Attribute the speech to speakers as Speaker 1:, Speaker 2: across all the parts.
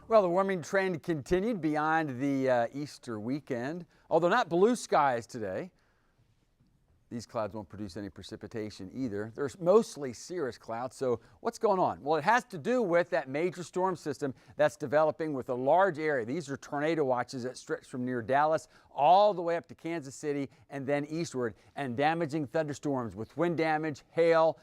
Speaker 1: Well, the warming trend continued beyond the Easter weekend, although not blue skies today. These clouds won't produce any precipitation either. There's mostly cirrus clouds. So what's going on? Well, it has to do with that major storm system that's developing with a large area. These are tornado watches that stretch from near Dallas all the way up to Kansas City and then eastward, and damaging thunderstorms with wind damage, hail,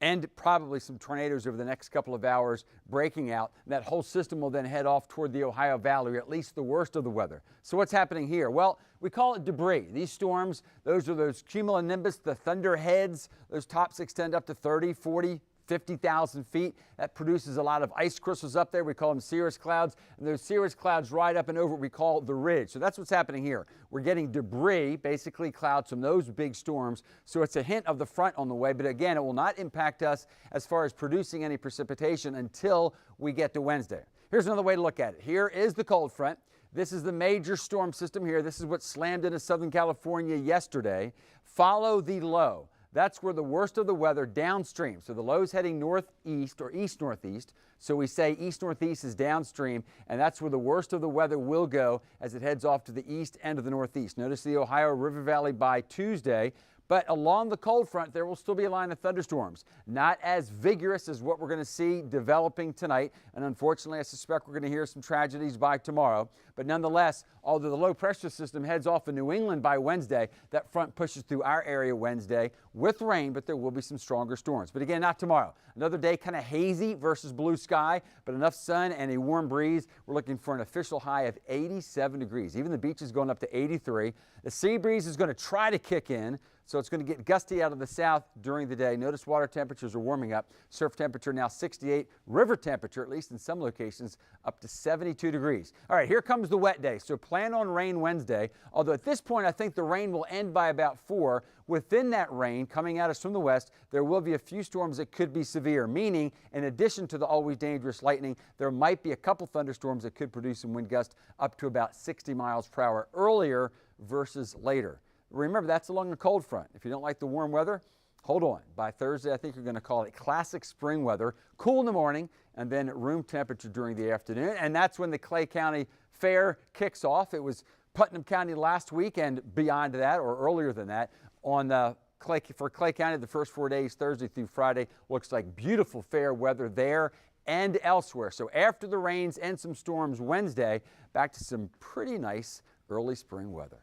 Speaker 1: and probably some tornadoes over the next couple of hours breaking out. That whole system will then head off toward the Ohio Valley, or at least the worst of the weather. So what's happening here? Well, we call it debris. These storms, those are those cumulonimbus, the thunderheads. Those tops extend up to 30, 40, 50,000 feet. That produces a lot of ice crystals up there. We call them cirrus clouds. And those cirrus clouds ride up and over what we call the ridge. So that's what's happening here. We're getting debris, basically clouds from those big storms. So it's a hint of the front on the way. But again, it will not impact us as far as producing any precipitation until we get to Wednesday. Here's another way to look at it. Here is the cold front. This is the major storm system here. This is what slammed into Southern California yesterday. Follow the low. That's where the worst of the weather downstream. So the low's heading northeast or east-northeast. So we say east-northeast is downstream, and that's where the worst of the weather will go as it heads off to the east and of the northeast. Notice the Ohio River Valley by Tuesday. But along the cold front, there will still be a line of thunderstorms. Not as vigorous as what we're going to see developing tonight. And unfortunately, I suspect we're going to hear some tragedies by tomorrow. But nonetheless, although the low pressure system heads off in New England by Wednesday, that front pushes through our area Wednesday with rain, but there will be some stronger storms. But again, not tomorrow. Another day kind of hazy versus blue sky, but enough sun and a warm breeze. We're looking for an official high of 87 degrees. Even the beach is going up to 83. The sea breeze is going to try to kick in. So it's going to get gusty out of the south during the day. Notice water temperatures are warming up. Surf temperature now 68. River temperature, at least in some locations, up to 72 degrees. All right, here comes the wet day. So plan on rain Wednesday. Although at this point, I think the rain will end by about 4. Within that rain coming at us from the west, there will be a few storms that could be severe, meaning in addition to the always dangerous lightning, there might be a couple thunderstorms that could produce some wind gusts up to about 60 miles per hour earlier versus later. Remember, that's along the cold front. If you don't like the warm weather, hold on. By Thursday, I think you're going to call it classic spring weather. Cool in the morning and then room temperature during the afternoon. And that's when the Clay County Fair kicks off. It was Putnam County last week and beyond that, or earlier than that, for Clay County the first 4 days, Thursday through Friday. Looks like beautiful fair weather there and elsewhere. So after the rains and some storms Wednesday, back to some pretty nice early spring weather.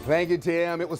Speaker 2: Thank you, Tim. It was